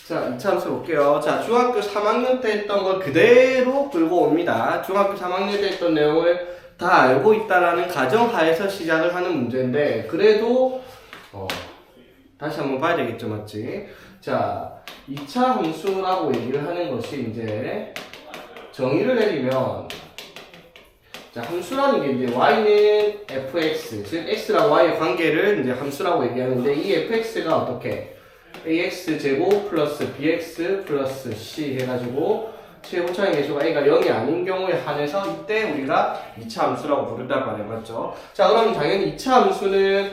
자, 2차 함수 볼게요. 자, 중학교 3학년 때 했던 걸 그대로 끌고 옵니다. 중학교 3학년 때 했던 내용을 다 알고 있다라는 가정하에서 시작을 하는 문제인데, 그래도, 다시 한번 봐야 되겠죠, 맞지? 자, 2차 함수라고 얘기를 하는 것이 이제, 정의를 내리면, 자, 함수라는 게 이제 y는 fx, 즉 x랑 y의 관계를 이제 함수라고 얘기하는데, 이 fx가 어떻게? ax제곱 플러스 bx 플러스 c 해가지고 최고차의 계수가 a가 0이 아닌 경우에 한해서 이때 우리가 2차 함수라고 부른단 말이에요. 맞죠? 자, 그럼 당연히 2차 함수는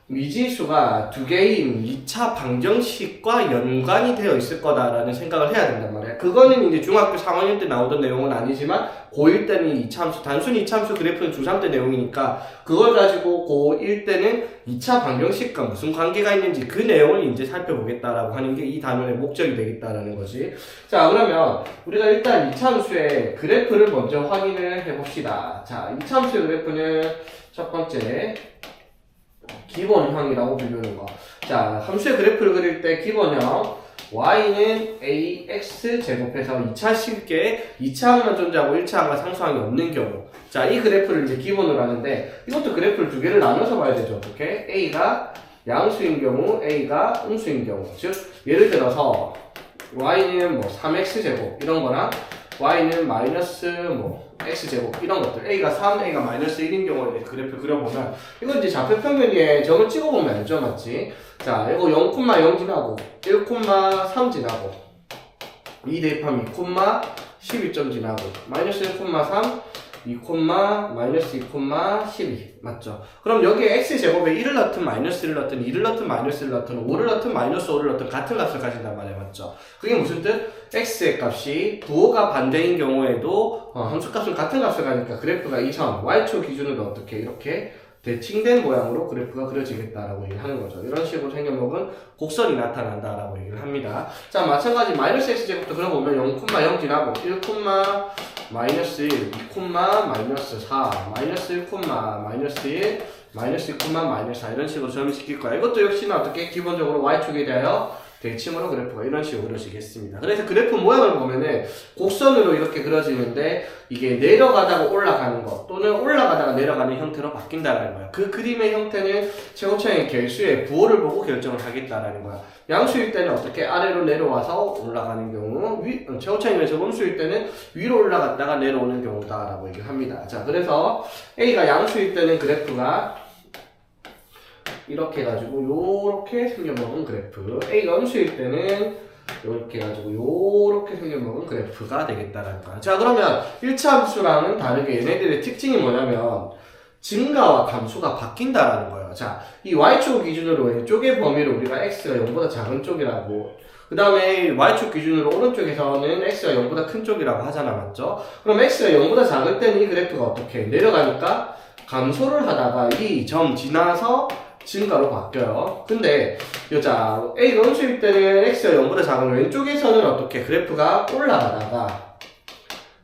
미지수가 두 개인 2차 방정식과 연관이 되어 있을 거다라는 생각을 해야 된단 말이야. 그거는 이제 중학교 3학년 때 나오던 내용은 아니지만 고1 때는 2차 함수, 단순히 2차 함수 그래프는 중3 때 내용이니까 그걸 가지고 고1 때는 2차 방정식과 무슨 관계가 있는지 그 내용을 이제 살펴보겠다라고 하는 게 이 단원의 목적이 되겠다라는 거지. 자, 그러면 우리가 일단 2차 함수의 그래프를 먼저 확인을 해봅시다. 자, 2차 함수의 그래프는 첫 번째 기본형이라고 부르는 거. 자, 함수의 그래프를 그릴 때 기본형 y는 ax 제곱해서 2차 쉽게 2차항만 존재하고 1차항과 상수항이 없는 경우. 자, 이 그래프를 이제 기본으로 하는데 이것도 그래프를 두 개를 나눠서 봐야 되죠. 어떻게? a가 양수인 경우, a가 음수인 경우. 즉, 예를 들어서 y는 뭐 3x 제곱 이런 거랑 y는 마이너스 x제곱 이런 것들 a가 3, a가 마이너스 1인 경우에 그래프 그려보면 이건 이제 좌표평면에 점을 찍어보면 알죠, 맞지? 자, 이거 0,0 지나고 1,3 지나고 2 대입하면 2,12점 지나고 마이너스 1,3 2, 마이너스 2, 12 맞죠? 그럼 여기에 x제곱에 1을 넣든 마이너스 1을 넣든 2를 넣든 마이너스 1을 넣든 5를 넣든 마이너스 5를 넣든 같은 값을 가진단 말이에요, 맞죠? 그게 무슨 뜻? x의 값이 부호가 반대인 경우에도 함수값은 같은 값을 가니까 그래프가 이 선 y축 기준으로 어떻게 이렇게 대칭된 모양으로 그래프가 그려지겠다라고 얘기하는 거죠. 이런 식으로 생겨먹은 곡선이 나타난다라고 얘기를 합니다. 자, 마찬가지 마이너스 x제곱도 그려보면 0,0 지나고 1, 마이너스 1, 2, 마이너스 4, 마이너스 1, 마이너스 1, 마이너스 2, 마이너스 4 이런 식으로 점을 지킬 거야. 이것도 역시나 어떻게 기본적으로 y축에 대하여 대칭으로 그래프가 이런 식으로 그려지겠습니다. 그래서 그래프 모양을 보면은 곡선으로 이렇게 그려지는데 이게 내려가다가 올라가는 것 또는 올라가다가 내려가는 형태로 바뀐다는 거야. 그 그림의 형태는 최고차의 개수의 부호를 보고 결정을 하겠다라는 거야. 양수일 때는 어떻게 아래로 내려와서 올라가는 경우, 최고차의 개수 음수일 때는 위로 올라갔다가 내려오는 경우다라고 얘기를 합니다. 자, 그래서 A가 양수일 때는 그래프가 이렇게 해가지고 요렇게 생겨먹은 그래프, A가 음수일 때는 요렇게 해가지고 요렇게 생겨먹은 그래프가 되겠다라는 거야. 자, 그러면 1차 함수랑은 다르게 얘네들의 특징이 뭐냐면 증가와 감소가 바뀐다라는 거예요. 자, 이 y축 기준으로 왼쪽의 범위를 우리가 x가 0보다 작은 쪽이라고, 그 다음에 y축 기준으로 오른쪽에서는 x가 0보다 큰 쪽이라고 하잖아, 맞죠? 그럼 x가 0보다 작을 때는 이 그래프가 어떻게 내려가니까 감소를 하다가 이 점 지나서 증가로 바뀌어요. 근데 여자 A가 음수일 때는 X가 0보다 작은 왼쪽에서는 어떻게 그래프가 올라가다가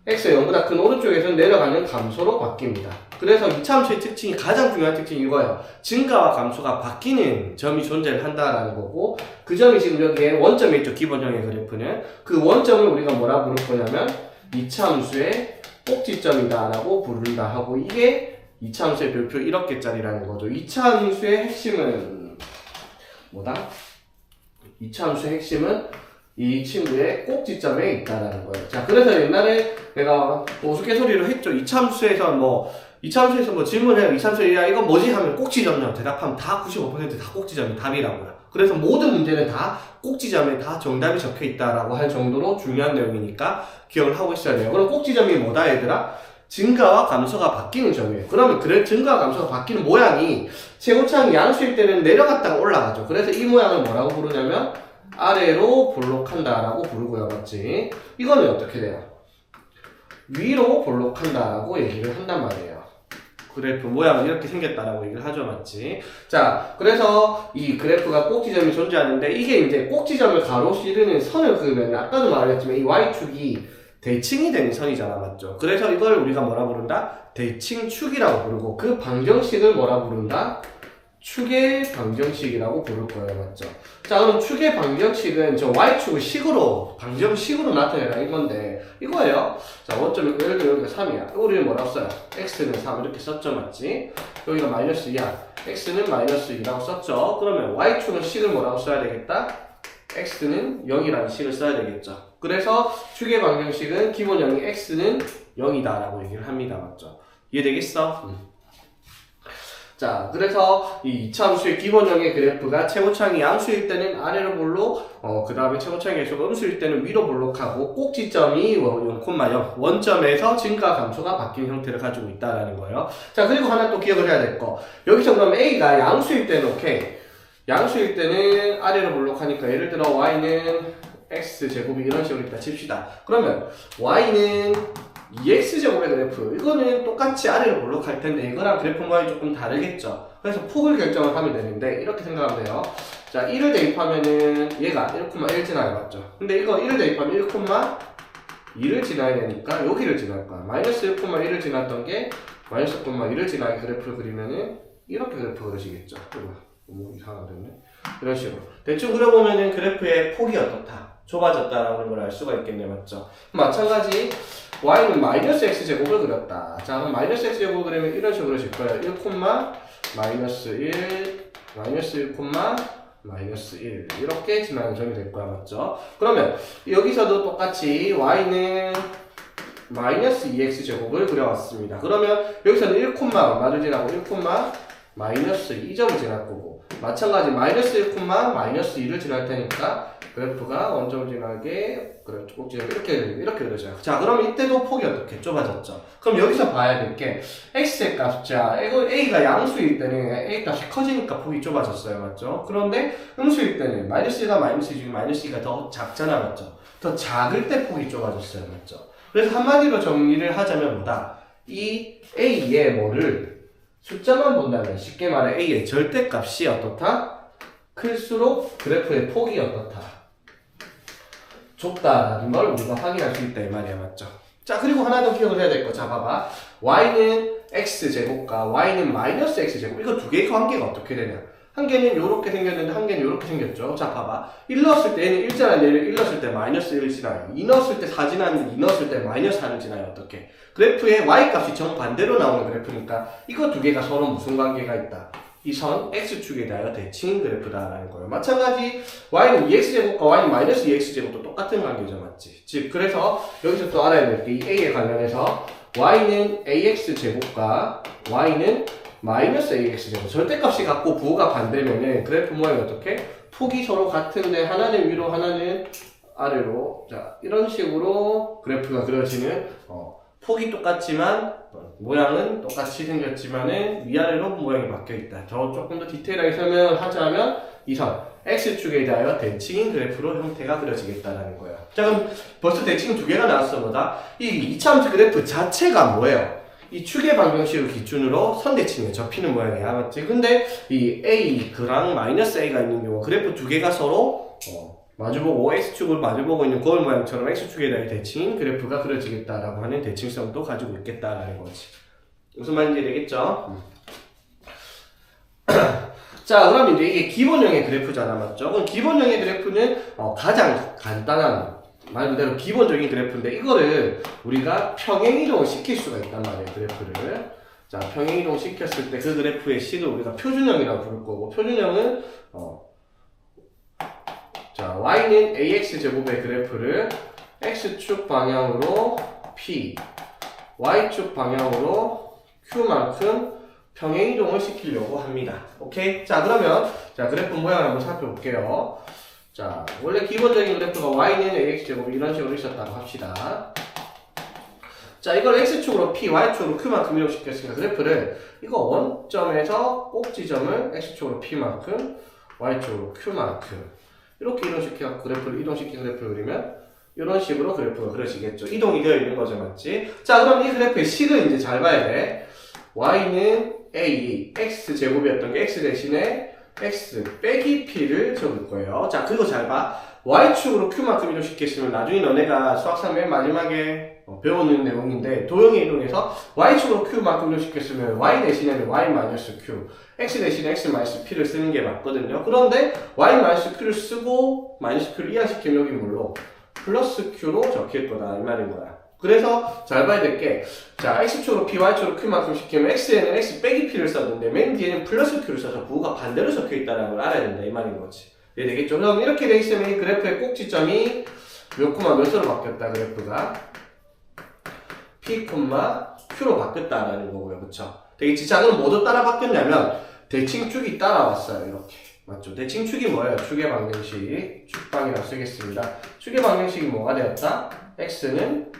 X가 0보다 큰 오른쪽에서는 내려가는 감소로 바뀝니다. 그래서 2차 함수의 특징이 가장 중요한 특징이 이거예요. 증가와 감소가 바뀌는 점이 존재를 한다라는 거고, 그 점이 지금 여기에 원점에 있죠. 기본형의 그래프는 그 원점을 우리가 뭐라 부를 거냐면 2차 함수의 꼭지점이다라고 부른다 하고, 이게 2차 함수의 별표 1억개짜리라는 거죠. 2차 함수의 핵심은 뭐다? 2차 함수의 핵심은 이 친구의 꼭지점에 있다라는 거예요. 자, 그래서 옛날에 내가 우스갯소리로 했죠. 2차 함수에서 뭐 질문해요. 2차 함수에 야 이건 뭐지? 하면 꼭지점이라고 대답하면 다 95% 다 꼭지점이 답이라고요. 그래서 모든 문제는 다 꼭지점에 다 정답이 적혀 있다라고 할 정도로 중요한 내용이니까 기억을 하고 있어야 돼요. 그럼 꼭지점이 뭐다, 얘들아? 증가와 감소가 바뀌는 점이에요. 그러면 증가와 감소가 바뀌는 모양이 최고차항이 양수일 때는 내려갔다가 올라가죠. 그래서 이 모양을 뭐라고 부르냐면 아래로 볼록한다라고 부르고요, 맞지? 이거는 어떻게 돼요? 위로 볼록한다라고 얘기를 한단 말이에요. 그래프 모양은 이렇게 생겼다라고 얘기를 하죠, 맞지? 자, 그래서 이 그래프가 꼭지점이 존재하는데 이게 이제 꼭지점을 가로지르는 선을 그으면 아까도 말했지만 이 y축이 대칭이 되는 선이잖아, 맞죠? 그래서 이걸 우리가 뭐라 부른다? 대칭축이라고 부르고, 그 방정식을 뭐라 부른다? 축의 방정식이라고 부를 거예요. 맞죠? 자, 그럼 축의 방정식은 저 y축을 식으로, 방정식으로 나타내라 이건데, 이거예요. 자, 원점이 예를 들어 여기가 3이야. 우리는 뭐라고 써요? x는 3 이렇게 썼죠, 맞지? 여기가 마이너스 2야. x는 마이너스 2라고 썼죠? 그러면 y축은 식을 뭐라고 써야 되겠다? x는 0이라는 식을 써야 되겠죠. 그래서 축의 방정식은 기본 0이 x는 0이다 라고 얘기를 합니다. 맞죠? 이해되겠어? 자, 그래서 이 이차함수의 기본형의 그래프가 최고창이 양수일 때는 아래로 볼록, 그 다음에 최고창의 계수가 음수일 때는 위로 볼록하고 꼭지점이 0,0 원점에서 증가 감소가 바뀌는 형태를 가지고 있다라는 거예요. 자, 그리고 하나 또 기억을 해야 될 거. 여기서 그럼 A가 양수일 때는 오케이. 양수일 때는 아래로 볼록하니까 예를 들어 Y는 X제곱이 이런 식으로 있다 칩시다. 그러면 Y는 2x제곱의 그래프 이거는 똑같이 아래로 볼록할 텐데 이거랑 그래프 모양이 조금 다르겠죠. 그래서 폭을 결정을 하면 되는데 이렇게 생각하면 돼요. 자, 1을 대입하면은 얘가 1,1 지나요. 맞죠? 근데 이거 1을 대입하면 1,2를 지나야 되니까 여기를 지날 거야. 마이너스 1,1을 지났던 게 마이너스 1,2를 지나게 그래프를 그리면은 이렇게 그래프 그려지겠죠. 너무 이상하게 됐네. 이런 식으로 대충 그려보면은 그래프의 폭이 어떻다, 좁아졌다라는 걸 알 수가 있겠네. 맞죠? 마찬가지 y는 마이너스 x제곱을 그렸다. 자, 그럼 마이너스 x제곱을 그리면 이런 식으로 그려질 거예요. 1, 마이너스 1, 마이너스 1, 마이너스 1 이렇게 지나는 점이 될 거야. 맞죠? 그러면 여기서도 똑같이 y는 마이너스 2x제곱을 그려왔습니다. 그러면 여기서는 1, 얼마를 지나고 1, 마이너스 2점을 지날 거고, 마찬가지 마이너스 1, 마이너스 2를 지날 테니까 그래프가 원점을 지나게 꼭지점 이렇게 그려져요. 자, 그럼 이때도 폭이 어떻게 좁아졌죠? 그럼 여기서 봐야 될 게 x의 값, 자, a가 양수일 때는 a 값이 커지니까 폭이 좁아졌어요. 맞죠? 그런데 음수일 때는 마이너스 1가 마이너스 2 중에 마이너스 2가 더 작잖아. 맞죠? 더 작을 때 폭이 좁아졌어요. 맞죠? 그래서 한마디로 정리를 하자면 뭐다? 이 a의 뭐를 숫자만 본다면 쉽게 말해 a의 절대값이 어떻다? 클수록 그래프의 폭이 어떻다? 좁다라는 걸 우리가 확인할 수 있다 이 말이야. 맞죠? 자, 그리고 하나 더 기억을 해야 될 거. 자, 봐봐. y는 x제곱과 y는 마이너스 x제곱 이거 두 개의 관계가 어떻게 되냐? 한 개는 요렇게 생겼는데 한 개는 요렇게 생겼죠. 자, 봐봐. 1 넣었을 때 얘는 1잖아. 얘를 1 넣었을 때 마이너스 1을 지나요. 2 넣었을 때 4 지나는데 2 넣었을 때 마이너스 4를 지나요. 어떻게? 그래프의 y값이 정반대로 나오는 그래프니까 이거 두 개가 서로 무슨 관계가 있다? 이 선 x축에 대하여 대칭 그래프다라는 거예요. 마찬가지 y는 2x제곱과 y는 마이너스 2x제곱도 똑같은 관계죠. 맞지? 즉 그래서 여기서 또 알아야 될 게 이 a에 관련해서 y는 ax제곱과 y는 마이너스 ax제곱 절대값이 같고 부호가 반대면은 그래프 모양이 어떻게? 폭이 서로 같은데 하나는 위로 하나는 아래로, 자 이런 식으로 그래프가 그려지는 폭이 똑같지만 모양은 똑같이 생겼지만은 위아래로 모양이 바뀌어있다. 더 조금 더 디테일하게 설명을 하자면 이 선 x축에 대하여 대칭인 그래프로 형태가 그려지겠다라는 거예요. 자, 그럼 벌써 대칭 두 개가 나왔어. 뭐다? 이 2차함수 그래프 자체가 뭐예요? 이 축의 방정식을 기준으로 선대칭에 접히는 모양이야. 맞지? 근데 이 a랑 마이너스 a가 있는 경우 그래프 두 개가 서로 마주보고 x축을 마주보고 있는 거울 모양처럼 x축에 대해 대칭인 그래프가 그려지겠다라고 하는 대칭성도 가지고 있겠다라는 거지. 무슨 말인지 되겠죠? 자, 그럼 이제 이게 기본형의 그래프잖아. 맞죠? 그럼 기본형의 그래프는 가장 간단한 말 그대로 기본적인 그래프인데 이거를 우리가 평행이동을 시킬 수가 있단 말이에요. 그래프를. 자, 평행이동 시켰을 때 그 그래프의 식을 우리가 표준형이라고 부를 거고, 표준형은 자, y는 ax제곱의 그래프를 x축 방향으로 p, y축 방향으로 q만큼 평행이동을 시키려고 합니다. 오케이? 자, 그러면 자 그래프 모양을 한번 살펴볼게요. 자, 원래 기본적인 그래프가 y는 ax제곱이 이런 식으로 있었다고 합시다. 자, 이걸 x축으로 p, y축으로 q만큼 이동시켰으니까 그래프를 이거 원점에서 꼭지점을 x축으로 p만큼, y축으로 q만큼 이렇게 이동시켜 그래프를 이동시킨 그래프를 그리면 이런 식으로 그래프가 그려지겠죠. 이동이 되어 있는 거죠. 맞지? 자, 그럼 이 그래프의 식을 이제 잘 봐야 돼. y는 a, x제곱이었던 게 x 대신에 x 빼기 p를 적을 거예요. 자, 그리고 잘 봐. y축으로 q만큼 이동시켰으면 나중에 너네가 수학상 맨 마지막에 배우는 내용인데 도형의 이동에서 y축으로 q만큼 이동시켰으면 y 대신에는 y-q, x 대신에 x-p를 쓰는 게 맞거든요. 그런데 y-q를 쓰고 -q를 이하시키면 여기 뭘로? 플러스 q로 적힐 거다 이 말인 거야. 그래서 잘 봐야 될 게, 자, x축으로 p, y축으로 q만큼 시키면 x에는 x 빼기 p를 썼는데 맨 뒤에는 플러스 q를 써서 부호가 반대로 적혀 있다는 걸 알아야 된다 이 말인 거지. 이해되겠죠? 그럼 이렇게 돼 있으면 이 그래프의 꼭지점이 몇 콤마 몇으로 바뀌었다 그래프가 p, q로 바뀌었다라는 거고요. 그쵸? 되겠지? 자, 그럼 뭐도 따라 바뀌었냐면 대칭축이 따라왔어요. 이렇게. 맞죠? 대칭축이 뭐예요? 축의 방정식. 축방이라고 쓰겠습니다. 축의 방정식이 뭐가 되었다? x는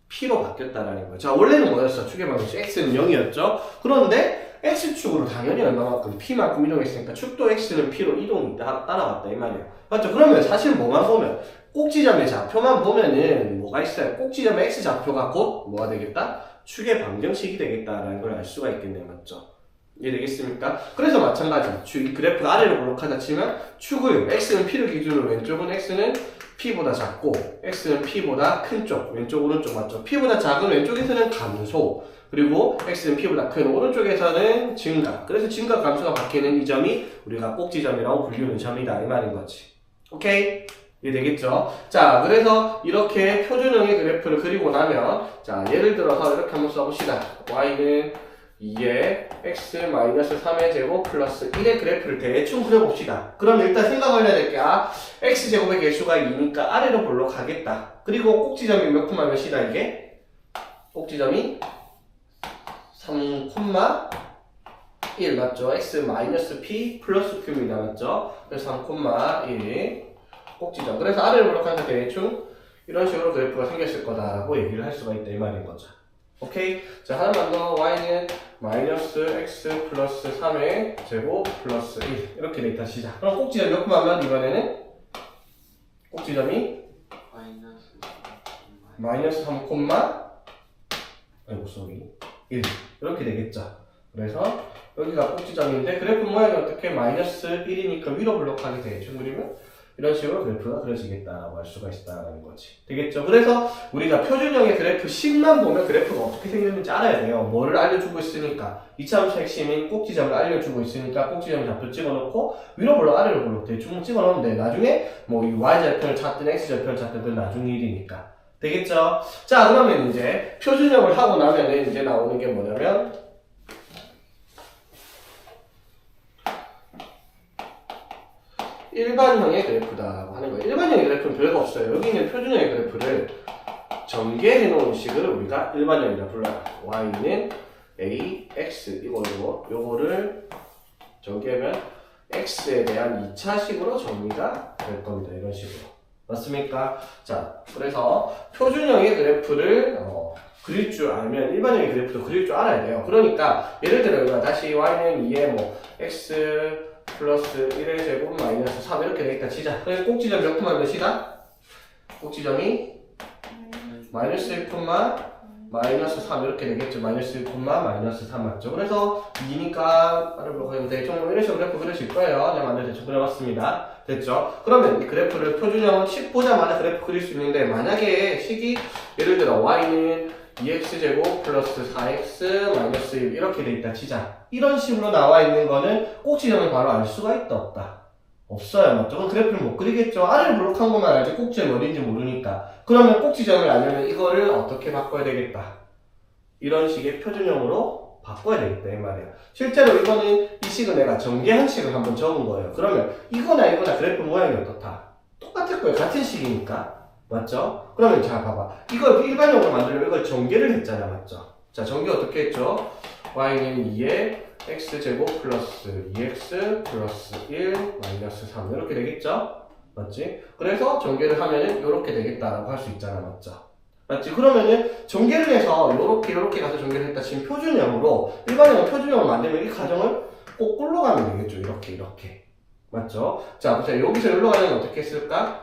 p로 바뀌었다라는 거예요. 자, 원래는 뭐였어? 축의 방정식. x는 0이었죠? 그런데 x축으로 당연히 얼마만큼? p만큼 이동했으니까 축도 x는 p로 이동이 따라왔다 이 말이에요. 맞죠? 그러면 사실 뭐만 보면 꼭지점의 좌표만 보면은 뭐가 있어요? 꼭지점의 x좌표가 곧 뭐가 되겠다? 축의 방정식이 되겠다라는 걸 알 수가 있겠네요. 맞죠? 이해되겠습니까? 그래서 마찬가지 이 그래프가 아래로 볼록하다 치면 축을 x는 p를 기준으로 왼쪽은 x는 p보다 작고 x는 p보다 큰 쪽 왼쪽 오른쪽 맞죠? p보다 작은 왼쪽에서는 감소 그리고 x는 p보다 큰 오른쪽에서는 증가. 그래서 증가 감소가 바뀌는 이 점이 우리가 꼭지점이라고 불리는 점이다 이 말인 거지. 오케이? 이해되겠죠? 자, 그래서 이렇게 표준형의 그래프를 그리고 나면 자, 예를 들어서 이렇게 한번 써봅시다. y는 2의 x-3의 제곱 플러스 1의 그래프를 대충 그려봅시다. 그럼 일단 생각을 해야 될 게 x제곱의 개수가 2니까 아래로 볼록 가겠다. 그리고 꼭지점이 몇 콤마 몇이다 이게? 꼭지점이 3, 1 맞죠? x-p 플러스 q입니다. 맞죠? 그래서 3,1 꼭지점. 그래서 아래를 볼록하니까 대충 이런 식으로 그래프가 생겼을 거다라고 얘기를 할 수가 있다 이 말인 거죠. 오케이? 자, 하나만 더. y는 -x 플러스 3의 제곱 플러스 1 이렇게 돼 있다 시작. 그럼 꼭지점 몇 콤마면 이번에는 꼭지점이 -3 콤마 아이고 쏘리 1 이렇게 되겠죠. 그래서 여기가 꼭지점인데 그래프 모양이 어떻게 -1이니까 위로 블록하게 대충 그리면 이런 식으로 그래프가 그려지겠다라고 할 수가 있다는 거지. 되겠죠? 그래서 우리가 표준형의 그래프 식만 보면 그래프가 어떻게 생겼는지 알아야 돼요. 뭐를 알려주고 있으니까. 이차함수 핵심인 꼭지점을 알려주고 있으니까 꼭지점 좌표 찍어놓고 위로 블록 아래로 블록 대충 찍어놓으면 돼. 나중에 뭐 이 y절편을 찾든 x절편을 찾든 그건 나중 일이니까. 되겠죠? 자, 그러면 이제 표준형을 하고 나면은 이제 나오는 게 뭐냐면 일반형의 그래프다라고 하는 거예요. 일반형의 그래프는 별거 없어요. 여기 있는 표준형의 그래프를 전개해 놓은 식을 우리가 일반형이라 불러요. y는 a, x 이걸로 요거를 전개하면 x에 대한 2차식으로 정리가 될 겁니다. 이런 식으로. 맞습니까? 자, 그래서 표준형의 그래프를 그릴 줄 알면 일반형의 그래프도 그릴 줄 알아야 돼요. 그러니까 예를 들어 우리가 다시 y는 2에 뭐 x 플러스 1의 제곱 마이너스 3 이렇게 되겠다 치자. 그래서 꼭지점 몇 콤마 몇이다? 꼭지점이 마이너스 1 콤마 마이너스 3 이렇게 되겠죠. 마이너스 1 콤마 마이너스 3 맞죠? 그래서 2니까 아래로 가면 대충 이런 식으로 그래프 그려질 거예요. 내가 만들어 대충 그려봤습니다. 됐죠? 그러면 이 그래프를 표준형은 식 보자마자 그래프 그릴 수 있는데 만약에 식이 예를 들어 y는 2x제곱 플러스 4x 마이너스 1 이렇게 돼 있다 치자. 이런 식으로 나와 있는 거는 꼭지점을 바로 알 수가 있다 없다? 없어요. 맞죠? 그럼 그래프를 못 그리겠죠. 아래를 블록한 것만 알지 꼭지점이 어딘지 모르니까. 그러면 꼭지점을 알려면 이거를 어떻게 바꿔야 되겠다? 이런 식의 표준형으로 바꿔야 되겠다 이 말이에요. 실제로 이거는 이 식은 내가 전개한 식을 한번 적은 거예요. 그러면 이거나 이거나 그래프 모양이 어떻다? 똑같을 거예요. 같은 식이니까. 맞죠? 그러면 자 봐봐. 이걸 일반형으로 만들려면 이걸 전개를 했잖아. 맞죠? 자, 전개 어떻게 했죠? y는 2에 x제곱 플러스 2x 플러스 1 마이너스 3 이렇게 되겠죠? 맞지? 그래서 전개를 하면은 이렇게 되겠다라고 할 수 있잖아. 맞죠? 맞지? 그러면은 전개를 해서 이렇게 가서 전개를 했다 치면 표준형으로 일반형은 표준형을 만들면 이 과정을 꼭 꿀로 가면 되겠죠. 이렇게 맞죠? 자 보세요. 여기서 여기로 가려면 어떻게 했을까?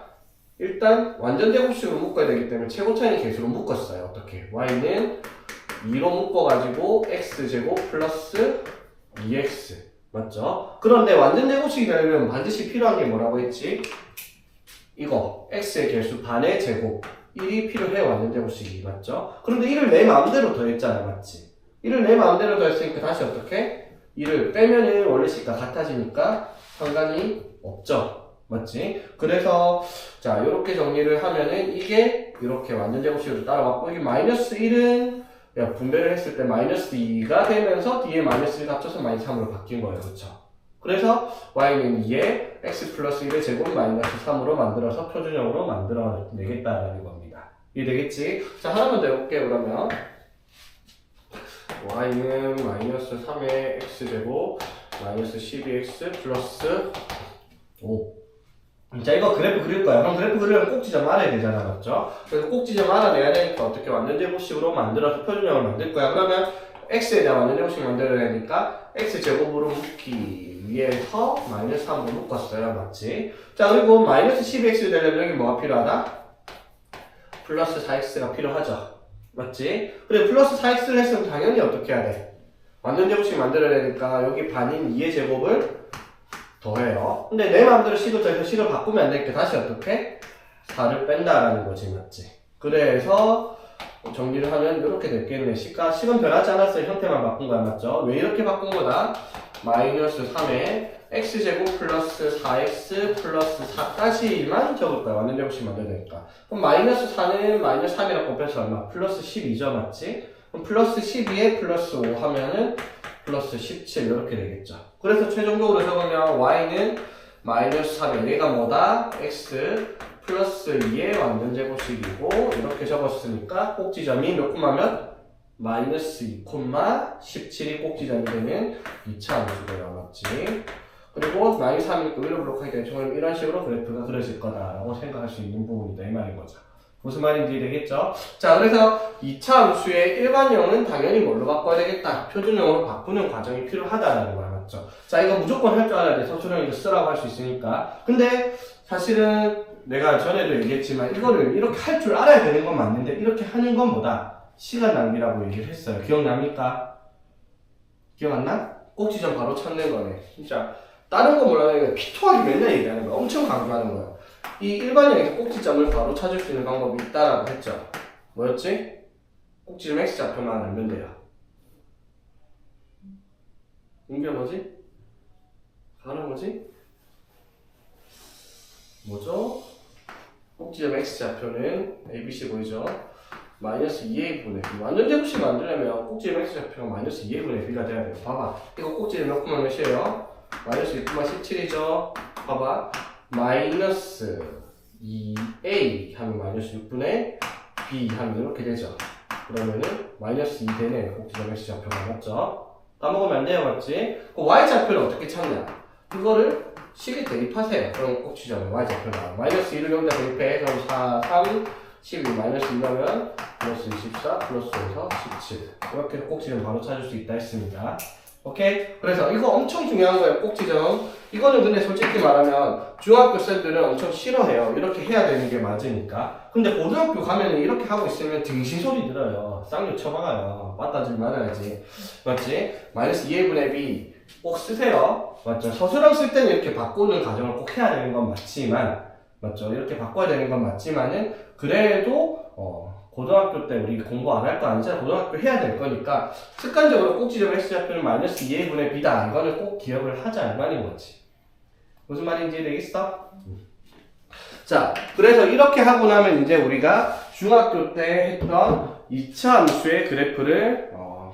일단 완전 제곱식으로 묶어야 되기 때문에 최고차의 개수로 묶었어요. 어떻게? y는 2로 묶어가지고 x제곱 플러스 2x 맞죠? 그런데 완전 제곱식이 되려면 반드시 필요한 게 뭐라고 했지? 이거 x의 개수 반의 제곱 1이 필요해 완전제곱식이 맞죠? 그런데 1을 내 마음대로 더했잖아 맞지? 1을 내 마음대로 더했으니까 다시 어떻게? 1을 빼면은 원래 식과 같아지니까 상관이 없죠 맞지? 그래서 자 요렇게 정리를 하면은 이게 이렇게 완전제곱식으로 따라왔고 이게 마이너스 1은 분배를 했을 때 마이너스 2가 되면서 뒤에 마이너스 1 합쳐서 마이너스 3으로 바뀐 거예요 그쵸? 그래서 y는 2에 x 플러스 1의 제곱 마이너스 3으로 만들어서 표준형으로 만들어내겠다라는 겁니다. 이해되겠지? 자, 하나만 더 해볼게요, 그러면. y는 마이너스 3의 x제곱 마이너스 12x 플러스 5. 자, 이거 그래프 그릴 거야. 그럼 그래프 그리려면 꼭지점 알아야 되잖아, 맞죠? 그래서 꼭지점 알아내야 되니까 어떻게 완전제곱식으로 만들어서 표준형을 만들 거야. 그러면 x에 대한 완전제곱식 만들어야 되니까 x제곱으로 묶기 위에서 마이너스 3으로 묶었어요. 맞지? 자, 그리고 마이너스 12x 되려면 여기 뭐가 필요하다? 플러스 4x가 필요하죠. 맞지? 그래, 플러스 4x를 했으면 당연히 어떻게 해야 돼? 완전제곱식 만들어야 되니까 여기 반인 2의 제곱을 더해요. 근데 내 마음대로 식을 더해서 식을 바꾸면 안 되니까 다시 어떻게? 4를 뺀다라는 거지. 맞지? 그래서 정리를 하면 이렇게 됐겠네. 식은 변하지 않았어요. 형태만 바꾼 거야. 맞죠? 왜 이렇게 바꾼 거다? 마이너스 3에 x제곱 플러스 4x 플러스 4까지만 적을 거야. 완전제곱식 만들어야 되니까. 그럼 마이너스 4는 마이너스 3이랑 곱해서 얼마? 플러스 12죠. 맞지? 그럼 플러스 12에 플러스 5 하면은 플러스 17 이렇게 되겠죠. 그래서 최종적으로 적으면 y는 마이너스 3에 얘가 뭐다? x 플러스 2의 완전제곱식이고 이렇게 적었으니까 꼭지점이 몇 콤마면? 마이너스 2, 17이 꼭지점이 되는 2차 함수가 맞지? 그리고 마이너스 3이니까 위로 블록하기 때문에 이런 식으로 그래프가 그려질 거다라고 생각할 수 있는 부분이다 이 말인 거죠. 무슨 말인지 되겠죠? 자, 그래서 2차 함수의 일반형은 당연히 뭘로 바꿔야 되겠다? 표준형으로 바꾸는 과정이 필요하다라는 말 맞죠? 자, 이거 무조건 할 줄 알아야 돼. 서술형 이거 쓰라고 할 수 있으니까. 근데 사실은 내가 전에도 얘기했지만 이거를 이렇게 할 줄 알아야 되는 건 맞는데 이렇게 하는 건 뭐다? 시간 낭비라고 얘기를 했어요. 기억납니까? 기억 안 나? 꼭지점 바로 찾는 거네. 진짜 다른 거 몰라도 피토하게 맨날 얘기하는 거야. 엄청 강조하는 거야. 이 일반형에서 꼭지점을 바로 찾을 수 있는 방법이 있다라고 했죠. 뭐였지? 꼭지점 x좌표만 알면 돼요. 이게 뭐지? 하나 뭐지? 뭐죠? 꼭지점 x좌표는 ABC 보이죠? 마이너스 2a 분의 b. 완전제곱식 만들려면 꼭지점 x좌표가 마이너스 2a 분의 b가 돼야 돼요. 봐봐. 이거 꼭지점 몇 콤마 몇이에요? 마이너스 6,17이죠? 봐봐. 마이너스 2a 하면 마이너스 6분의 b 하면 이렇게 되죠. 그러면은 마이너스 2 되네. 꼭지점 x좌표가 맞죠? 까먹으면 안 돼요. 맞지? 그 y좌표를 어떻게 찾냐? 이거를 식에 대입하세요. 그럼 꼭지점에 y좌표가 마이너스 2를 여기다 대입해. 그럼 4, 3, 12 마이너스 2면 플러스 24 플러스 5에서 17 이렇게 꼭지점 바로 찾을 수 있다 했습니다. 오케이? 그래서 이거 엄청 중요한 거예요. 꼭지점. 이거는 근데 솔직히 말하면 중학교 쌤들은 엄청 싫어해요. 이렇게 해야 되는 게 맞으니까. 근데 고등학교 가면 이렇게 하고 있으면 등신 소리 들어요. 쌍욕 쳐박아요. 빠따질 말아야지. 맞지? 마이너스 2a분의 b 꼭 쓰세요. 맞죠? 서술형 쓸 때는 이렇게 바꾸는 과정을 꼭 해야 되는 건 맞지만 맞죠? 이렇게 바꿔야 되는 건 맞지만은 그래도 고등학교 때 우리 공부 안 할 거 아니잖아. 고등학교 해야 될 거니까 습관적으로 꼭지점 x좌표는 마이너스 2a분의 b다. 이거는 꼭 기억을 하자 이 말인 거지. 무슨 말인지 되겠어? 자, 그래서 이렇게 하고 나면 이제 우리가 중학교 때 했던 2차 함수의 그래프를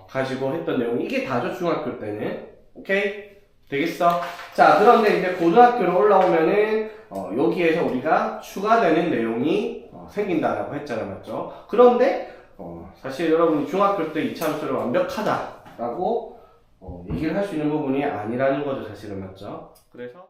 가지고 했던 내용 이게 다죠. 중학교 때는. 오케이? 되겠어? 자, 그런데 이제 고등학교로 올라오면은 여기에서 우리가 추가되는 내용이 생긴다라고 했잖아. 맞죠? 그런데 사실 여러분이 중학교 때 2차 함수를 완벽하다라고 얘기를 할 수 있는 부분이 아니라는 거죠. 사실은. 맞죠? 그래서